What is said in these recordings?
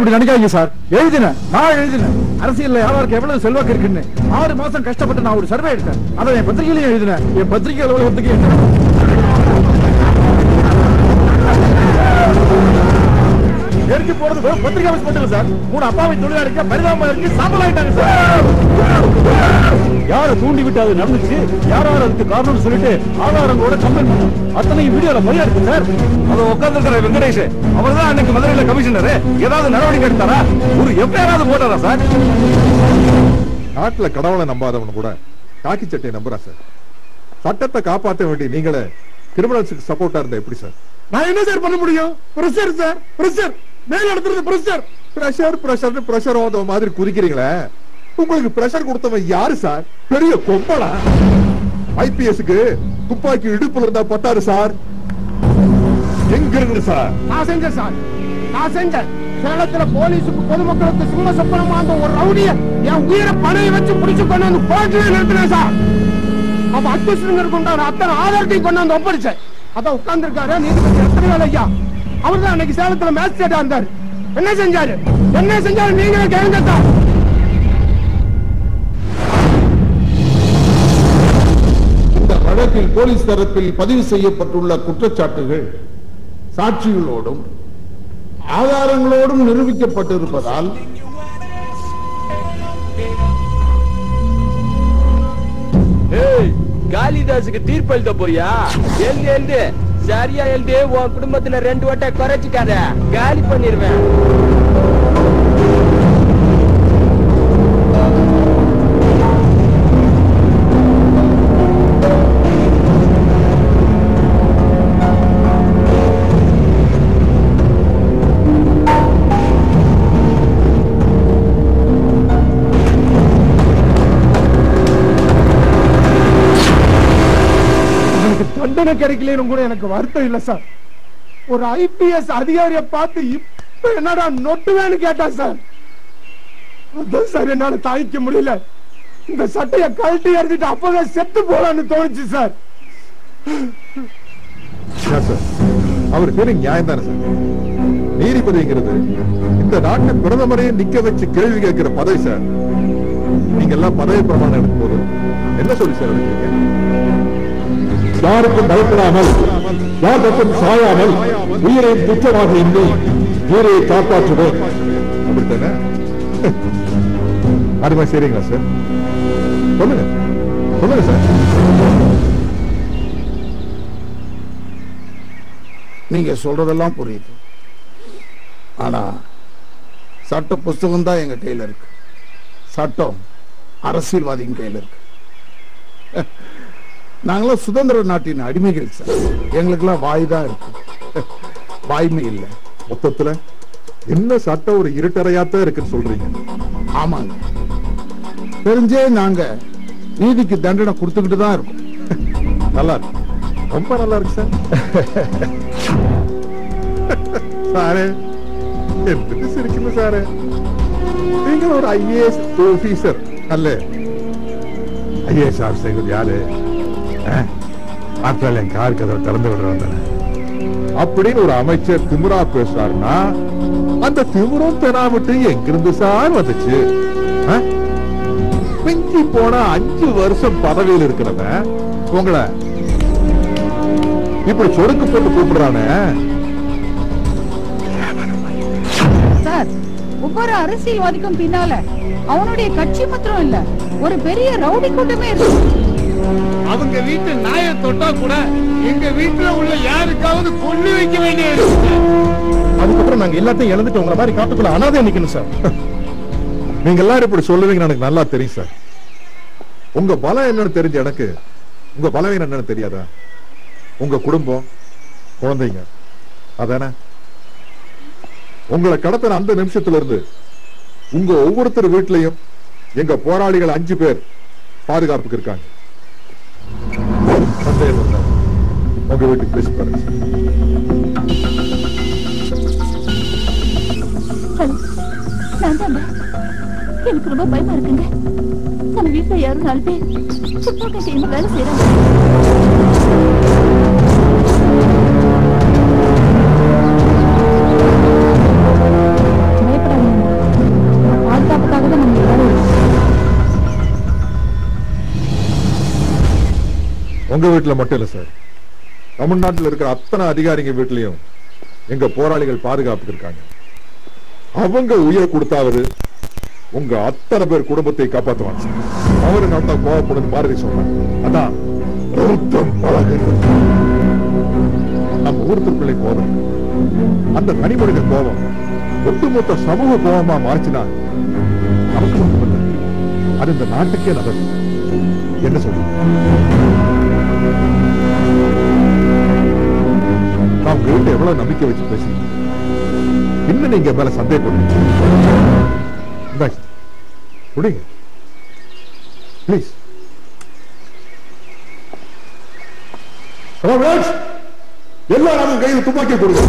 நினைக்காதீங்க சார். எழுதினேன், நான் எழுதினேன். அரசியல்ல யாருக்கு எவ்வளவு செல்வாக்கு இருக்குன்னு 6 மாசம் கஷ்டப்பட்டு நான் ஒரு சர்வே எடுத்தேன். அதை என் பத்திரிகையிலையும் எழுதினேன். என் பத்திரிகை அலுவலகத்துக்கு எடுத்து போறது பத்திரிகை ஆபீஸ் மட்டும் சார். 3 அப்பாவி தொழிலாளிக்க பரிதாபமா இருக்கு, சாம்பல் ஆயிட்டாங்க சார். யாரை தூண்டி விட்டு அது நடந்துச்சு, யாராவது அதுக்கு காரணம் சொல்லிட்டு ஆதாரங்களோட கம்ப்ளைண்ட் பண்ணோம். அத்தனை வீடியோல பொய்யா இருக்கு சார். அதை உட்கார்ந்து வெங்கடேஷ் அவர் தான் அன்னைக்கு மதுரையில கமிஷனர். ஏதாவது நடவடிக்கை எடுத்தாரா? ஒரு எஃப்ஐஆர் போட்டாரா சார்? நாட்டுல கடவுளை நம்பாதவன் கூட காக்கி சட்டை நம்புறா சார். சட்டத்தை காப்பாற்ற வேண்டிய நீங்களே கிரிமினல்ஸுக்கு சப்போர்ட்டா இருந்தா எப்படி சார்? நான் என்ன சார் பண்ண முடியும்? பிரஷர் சார், பிரஷர் மேல நடத்துறது பிரஷர். பிரஷர் ஓத மாதிரி குதிக்கிறீங்களே, உங்களுக்கு பிரஷர் கொடுத்தவன் யாரு சார்? பெரிய கொம்பளா? ஐபிஎஸ்க்கு துப்பாக்கி இடுப்புல இருந்தா பத்தாரு சார். எங்க இருக்கு சார்? நான் செஞ்சேன் சார், நான் செஞ்சேன். சேலத்துல போலீஸுக்கு பொதுமக்களுக்கு சும்மா சொப்பனமா அந்த ஒரு ரவுடிய என் உயிரை பணையை வச்சு பிடிச்சு கொண்டு வந்து கோர்ட்ல நிறுத்தினேன் சார். அப்ப அத்துசுங்கருக்கு உண்டான அத்தனை ஆதாரத்தையும் கொண்டு வந்து ஒப்படைச்சேன். அதான் உட்கார்ந்து இருக்காரு நீதிபதி ரத்னவேல் ஐயா. அவர் தான் அன்னைக்கு சேலத்துல மேஜிஸ்ட்ரேட்டா இருந்தாரு. என்ன செஞ்சாரு, என்ன செஞ்சாரு நீங்களே கேளுங்க சார். இந்த வழக்கில் போலீஸ் தரப்பில் பதிவு செய்யப்பட்டுள்ள குற்றச்சாட்டுகள் சாட்சிகளோடும் ஆதாரங்களோடும் நிரூபிக்கப்பட்டிருப்பதால் காளிதாசுக்கு தீர்ப்பு எழுத போறியா? எழுந்து சரியா எழுதி உன் குடும்பத்துல 2 வட்டை குறைச்சிக்காத, காலி பண்ணிருவேன். தண்டனை கிடைக்கலன்னு கூட எனக்கு வருத்தம் இல்ல சார். ஒரு ஐபிஎஸ் அதிகாரியை பார்த்து இப்ப என்னடா நொட்டுவேன்னு கேட்டா சார். அதான் சார் என்னால தாய்க்க முடியல. இந்த சட்டையை கழட்டி எறிஞ்சிட்டு அப்பவே செத்து போலான்னு தோணுச்சு சார். அவர் பேரு நியாயம் தானே சார்? நீதிபதிங்கிறது இந்த நாட்டு பிரதமரையே நிக்க வச்சு கேள்வி கேட்கிற பதவி சார். நீங்க எல்லாம் பதவி பிரமாணம் எடுக்கும் போது என்ன சொல்லி சார் எடுக்கிறீங்க? யாருக்கும் பயப்படாமல் யார் பக்கம் சாயாமல் உயிரை துச்சமாக எண்ணி உயிரை காப்பாற்றுவோம். அப்படித்தானே? அது மாதிரி சரிங்களா சார்? சொல்லுங்க சொல்லுங்க சார். நீங்க சொல்றதெல்லாம் புரியுது. ஆனா சட்ட புஸ்தகம் தான் எங்க கையில இருக்கு. சட்டம் அரசியல்வாதியின் கையில இருக்கு. நாங்களாம் சுதந்திர நாட்டின் அடிமைகள் சார். எங்களுக்கெல்லாம் வாய் தான் இருக்கு, வாய்மை இல்லை. மொத்தத்துல என்ன சட்டம் ஒரு இருட்டறையாத்தான் இருக்குன்னு சொல்றீங்க? ஆமாங்க, தெரிஞ்சே நாங்க நீதிக்கு தண்டனை கொடுத்துக்கிட்டு தான் இருக்கோம். நல்லா இருக்கு, ரொம்ப நல்லா இருக்கு சார். சாரு எப்படி சிரிக்கணும் சாரு? நீங்க ஒரு ஐஏஎஸ் ஆபீசர் அல்ல? ஐஏஎஸ் ஆபீசர் யாரு? ஆற்றால் என் கார் கதவை திறந்து விடுறாங்க அப்படின்னு ஒரு அமைச்சர் திமுறா பேசுறாருன்னா அந்த திமுறம் தெனாவிட்டு எங்கிருந்து சார் வந்துச்சு? பிஞ்சி போனா 5 வருஷம் பதவியில் இருக்கிறவன் உங்களை இப்படி சொடுக்கு போட்டு கூப்பிடுறானே சார். ஒவ்வொரு அரசியல்வாதிக்கும் பின்னால அவனுடைய கட்சி மாத்திரம் இல்ல, ஒரு பெரிய ரவுடி கூட்டமே இருக்கு. அவங்க வீட்டு நாயை தொட்டா கூட எங்க வீட்டுல உள்ள யாருக்காவது கொண்டு வைக்க வேண்டியது. அதுக்கப்புறம் நாங்க எல்லாத்தையும் இழந்துட்டு உங்களை மாதிரி காட்டுக்குள்ள அனாதை நிக்கணும் சார். நீங்க எல்லாரும் இப்படி சொல்லுவீங்கன்னு எனக்கு நல்லா தெரியும் சார். உங்க பலம் என்னன்னு தெரிஞ்ச எனக்கு உங்க பலவீனம் என்னன்னு தெரியாதா? உங்க குடும்பம், குழந்தைங்க, அதானே? உங்களை கடத்தின அந்த நிமிஷத்துல இருந்து உங்க ஒவ்வொருத்தர் வீட்லயும் எங்க போராளிகள் 5 பேர் பாதுகாப்புக்கு இருக்காங்க. சந்தேகம் இருந்தா உங்க வீட்டுக்கு பேசி பாருங்க. எனக்கு ரொம்ப பயமா இருக்குங்க. நம்ம வீட்டுல யாரும் 4 பேர் துப்பாக்கி செய்யணும் வேலை செய்யறாங்க. பயப்பட உங்க வீட்டுல மட்டும் இல்ல சார், தமிழ்நாட்டில் இருக்கிற அத்தனை அதிகாரிங்க வீட்லயும் எங்க போராளிகள் பாதுகாப்புக்கு இருக்காங்க. அவங்க உயிரை கொடுத்தாவது உங்க அத்தனை பேர் குடும்பத்தை காப்பாற்றுவாங்க சார். அவரு நடந்தா கோவப்படுது பாரதி சொல்றாங்க. அதான் ரத்தம் பழகுறது. நம்ம ஒருத்தருக்குள்ளே கோபம், அந்த தனிமனித கோபம் ஒட்டுமொத்த சமூக கோபமா மாறிச்சுனா நமக்கு மட்டுமல்ல, அது இந்த நாட்டுக்கே நல்லது. என்ன சொல்றீங்க? நான் உங்ககிட்ட எவ்வளவு நம்பிக்கை வச்சு பேசி இன்னும் நீங்க மேல சந்தேகப்படுங்க. பிளீஸ் எல்லாரும் கையில் துப்பாக்கி கொடுங்க.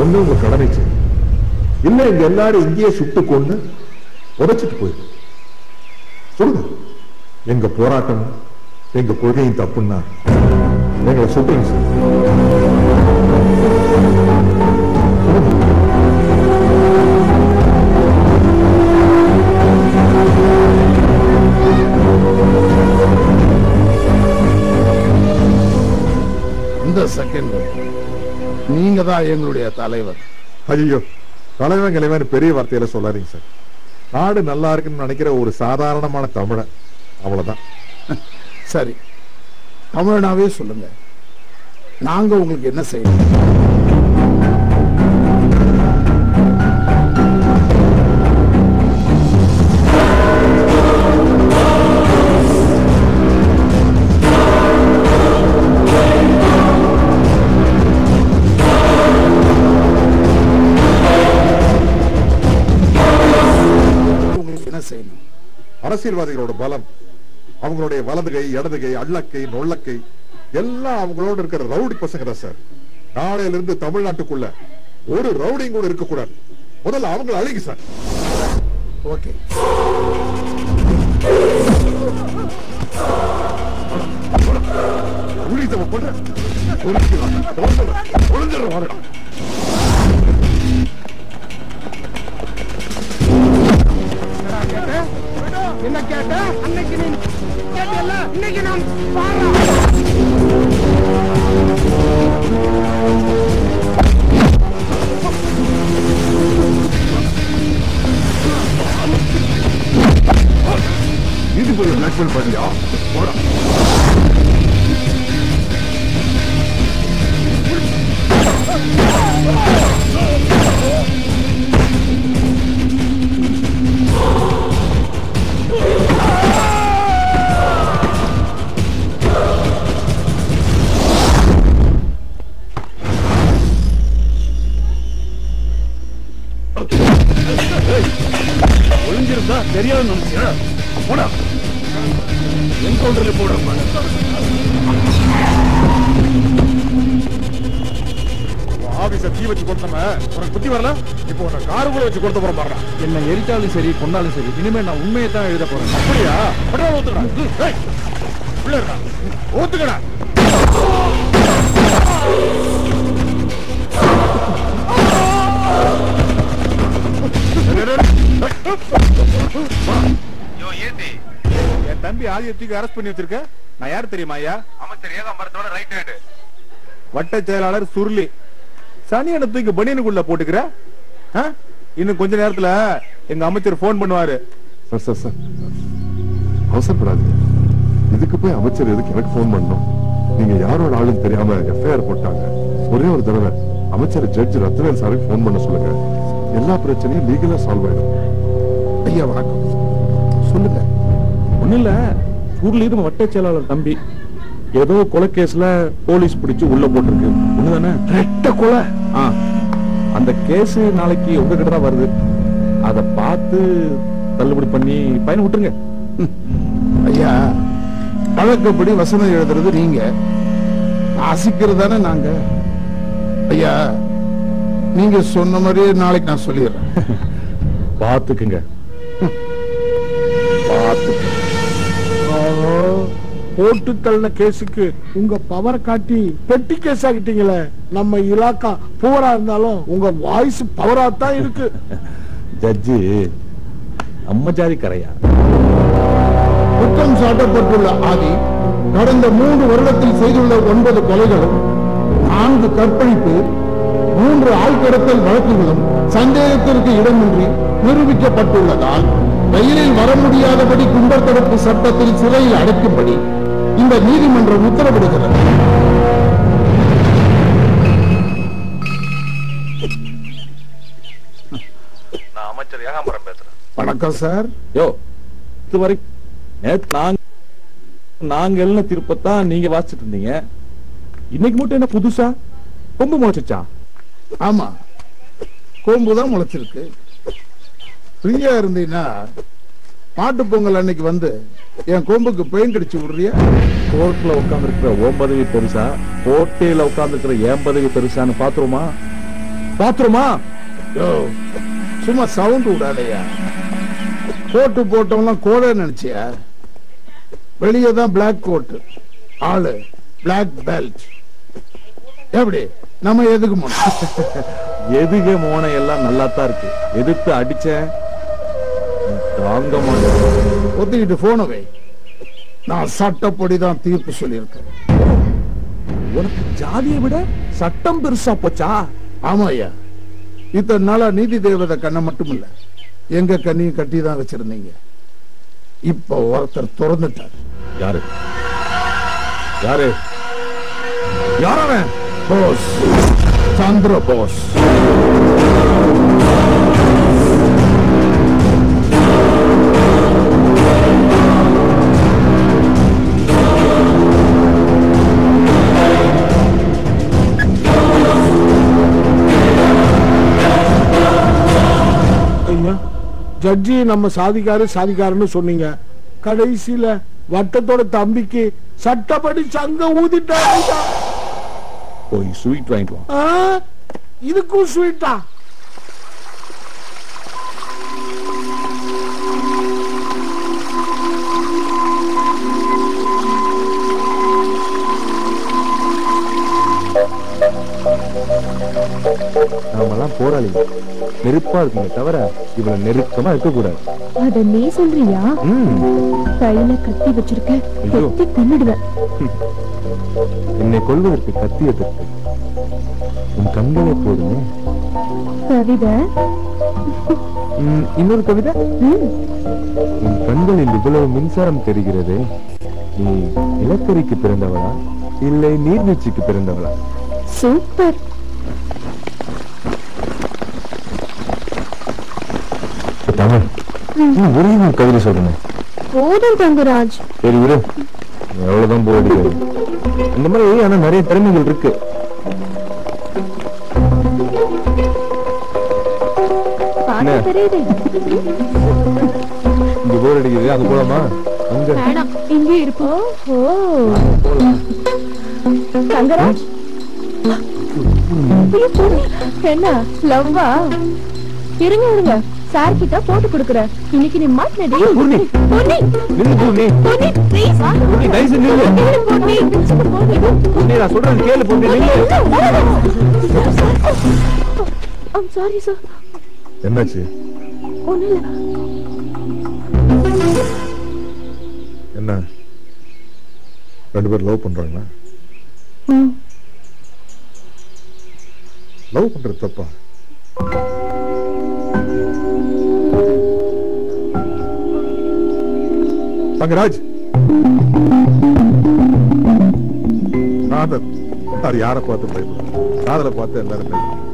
ஒண்ணு உங்க கடமை செய்யும், இல்ல இங்க எல்லாரும் இங்கேயே சுட்டு கொண்டு உடைச்சிட்டு போயிரு. சொல்லுங்க, எங்க போராட்டம் எங்க கொள்கையும் தப்புன்னா எங்களை சுட்டுங்க சார். இந்த செகண்ட் நீங்க தான் எங்களுடைய தலைவர். ஐயோ, தலைவன் கிளைவன் பெரிய வார்த்தையில சொல்லாதீங்க சார். நாடு நல்லா இருக்குன்னு நினைக்கிற ஒரு சாதாரணமான தமிழன், அவ்வளவுதான். சரி, தமிழனாவே சொல்லுங்க, நாங்க உங்களுக்கு என்ன செய்யணும்? அரசியல்வாதிகளோட பலம், அவங்களுடைய வலது கை, இடது கை, அள்ளக்கை, நொள்ளக்கை எல்லாம் அவங்களோட இருக்கிற ரவுடி பசங்க தான் சார். நாளையில இருந்து தமிழ்நாட்டுக்குள்ள ஒரு ரவுடிங் கூட இருக்க கூடாது. முதல்ல அவங்களை அழிங்க சார். ஓகே. என்ன கேட்ட? அன்னைக்கு நீ கேட்டல, இன்னைக்கு நாம் பாரா. இது போய் பிளாக்மெயில் பண்ணியா? போடா. ஒளிஞ்சிருந்தா தெரியாது நினைச்சியா? போடா, என்கவுண்டர்ல போடுறோம். ஆபீஸ தீ வச்சு கொடுத்தமே உனக்கு புத்தி வரல. இப்போ உன்னை காருக்குள்ள வச்சு கொடுத்த போற பாருடா. என்ன எரிச்சாலும் சரி கொண்டாலும் சரி, இனிமே நான் உண்மையை தான் எழுத போறேன். அப்படியா? பட்டாள ஊத்துக்கடா. பிள்ளைடா ஊத்துக்கடா. என் தம்பி ஆதியத்துக்கு அரெஸ்ட் பண்ணி வச்சிருக்க. நான் யாரு தெரியுமா? ஐயா, அமைச்சர் ஏகாம்பரத்தோட ரைட் ஹேண்ட், வட்ட செயலாளர் சுருளி. சனியனை தூக்கி பனியனுக்குள்ள போட்டுக்கிற. இன்னும் கொஞ்ச நேரத்துல எங்க அமைச்சர் போன் பண்ணுவாரு. சார் சார் சார், அவசரப்படாதீங்க. இதுக்கு போய் அமைச்சர் எதுக்கு எனக்கு போன் பண்ணணும்? நீங்க யாரோட ஆளுன்னு தெரியாம எஃப்ஐஆர் போட்டாங்க. ஒரே ஒரு தடவை அமைச்சர் ஜட்ஜ் ரத்னவேல் சாருக்கு போன் பண்ண சொல்லுங்க. எல்லா பிரச்சனையும் லீகலா சால்வ் ஆயிடும். ஐயா வணக்கம், சொல்லுங்க. ஒண்ணு இல்ல, ஊர்ல இருந்து வட்ட செயலாளர் தம்பி ஏதோ கொலை கேஸ்ல போலீஸ் பிடிச்சு உள்ள போட்டிருக்கு. ஒண்ணுதானே? ரெட்ட கொலை. அந்த கேஸ் நாளைக்கு உங்ககிட்ட தான் வருது. அத பார்த்து தள்ளுபடி பண்ணி பையனை விட்டுருங்க. ஐயா, பழக்கப்படி வசனம் எழுதுறது நீங்க, வாசிக்கிறது தானே நாங்க. ஐயா, நீங்க சொன்ன மாதிரியே நாளைக்கு நான் சொல்லிடுறேன். பாத்துக்குங்க. போட்டு தள்ளின கேஸுக்கு உங்க பவர் காட்டி பெட்டி கேஸ் ஆகிட்டீங்களே. நம்ம இலாக்கா பூரா இருந்தாலும் உங்க வாய்ஸ் பவரா தான் இருக்கு. ஜட்ஜி, நம்ம ஜாதி கரையா? குற்றம் சாட்டப்பட்டுள்ள ஆதி கடந்த 3 வருடத்தில் செய்துள்ள 9 கொலைகளும் 4 கற்பழிப்பு 3 ஆள்கடத்தல் வழக்குகளும் சந்தேகத்திற்கு இடமின்றி நிரூபிக்கப்பட்டுள்ளதால் ரயிலில் வர முடியாதபடி குண்டர் தடுப்பு சட்டத்தில் சிறையில் அடைக்கும்படி இந்த நீதிமன்றம் உத்தரவிடுகிறது. நான் அமைச்சர் ஏகாம்பரம் பேசுறேன். வணக்கம் சார். யோ, இதுவரை நாங்க எழுதின தீர்ப்பத்தான் நீங்க வாசிச்சுட்டு இருந்தீங்க. இன்னைக்கு மட்டும் என்ன புதுசா கொம்பு முளைச்சா? ஆமா, கோம்புதான் முளைச்சிருக்கு. ஃப்ரீயா இருந்தீங்கன்னா மாட்டு பொங்கல் அன்னைக்கு வந்து என் கொம்புக்கு பெயிண்ட் அடிச்சு விடுறியா? கோர்ட்ல உட்கார்ந்து இருக்கிற ஓம் பதவி பெருசா, கோட்டையில உட்கார்ந்து இருக்கிற ஏன் பதவி பெருசான்னு பாத்துருமா? சும்மா சவுண்ட் விடாதையா. கோட்டு போட்டவங்க கோடை நினைச்சியா? வெளியே தான் பிளாக் கோட், ஆளு பிளாக் பெல்ட். எப்படி நம்ம எதுக்கு எதுக மோன எல்லாம் நல்லா தான் இருக்கு. எதிர்த்து அடிச்ச தாங்க மாட்டேன். ஒத்திக்கிட்டு போன வை. நான் சட்டப்படிதான் தீர்ப்பு சொல்லியிருக்கேன். உனக்கு ஜாதியை விட சட்டம் பெருசா போச்சா? ஆமா ஐயா, இத்தனை நாளா நீதி தேவதை கண்ணை மட்டும் இல்ல எங்க கண்ணையும் கட்டி தான் வச்சிருந்தீங்க. இப்ப ஒருத்தர் திறந்துட்டார். யாரு யாரு யாரவன்? போஸ், சந்திர போஸ். ஜட்ஜி நம்ம சாதிக்காருன்னு சொன்னீங்க. கடைசியில வட்டத்தோட தம்பிக்கு சட்டப்படி சங்கம் ஊதிட்டாங்க. போய் ஸ்வீட் வாங்கிட்டு வா. இதுக்கும் ஸ்வீட்டா? நாமெல்லாம் போராளி நெருப்பா இருக்குமே தவிர இவ்வளவு நெருக்கமா இருக்க கூடாது. அத நீ சொல்றியா? கையில கத்தி வச்சிருக்க, கத்தி கொன்னுடுவேன். என்னை கொல்வதற்கு கத்தி எதற்கு? உன் கண்களை போடுமே. கவிதை? இன்னொரு கவிதை. உன் கண்களில் இவ்வளவு மின்சாரம் தெரிகிறது. நீ நிலக்கரிக்கு பிறந்தவளா இல்லை நீர்வீழ்ச்சிக்கு பிறந்தவளா? சூப்பர். ஒரே கவிதை சொல்றேன். போதும் தங்கராஜ். சரி விடு, எவ்வளவுதான் போடுது. இந்த மாதிரி ஆனா நிறைய திறமைகள் இருக்கு. தெரியுது. இங்க போர் அடிக்குது, அது போலாமா? அங்க வேணாம், இங்கே இருப்போம். தங்கராஜ் என்ன லவ்வா? இருங்க சார் கிட்ட போட்டு கொடுக்குற. இன்னைக்கு நீ மாட்டனடி. பூர்ணி நில்லு. பூர்ணி ப்ளீஸ் பூர்ணி தயவு செஞ்சு நில்லு. பூர்ணி நான் சொல்றேன் கேளு. பூர்ணி நில்லு. I'm sorry sir. என்னாச்சு? ஒண்ணுல. என்ன 2 பேரும் லவ் பண்றாங்களா? லவ் பண்றது தப்பா? தங்கராஜ், அது யாரை பார்த்து பயப்படும்? காதலை பார்த்து எல்லாரும் பயப்படும்.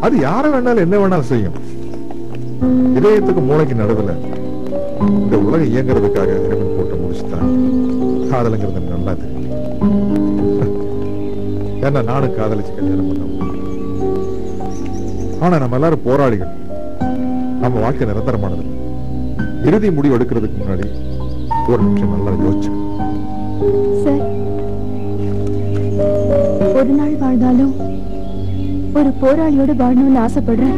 அது யாரை வேணாலும் என்ன வேணாலும் செய்யும். இதயத்துக்கு மூளைக்கு நடுவில் இந்த உலகம் இயங்குறதுக்காக இறைவன் போட்டு முடிச்சுட்டான். காதலுங்கிறது நல்லா தெரியும். ஏன்னா நானும் காதலிச்சு கல்யாணம் பண்ண. ஆனா நம்ம எல்லாரும் போராளிகள். நம்ம வாழ்க்கை நிரந்தரமானது. இறுதி முடிவு எடுக்கிறதுக்கு முன்னாடி ஒரு நிமிஷம் நல்லா யோசிச்சு. சார், ஒரு நாள் வாழ்ந்தாலும் ஒரு போராளியோட வாழணும்னு ஆசைப்படுறேன்.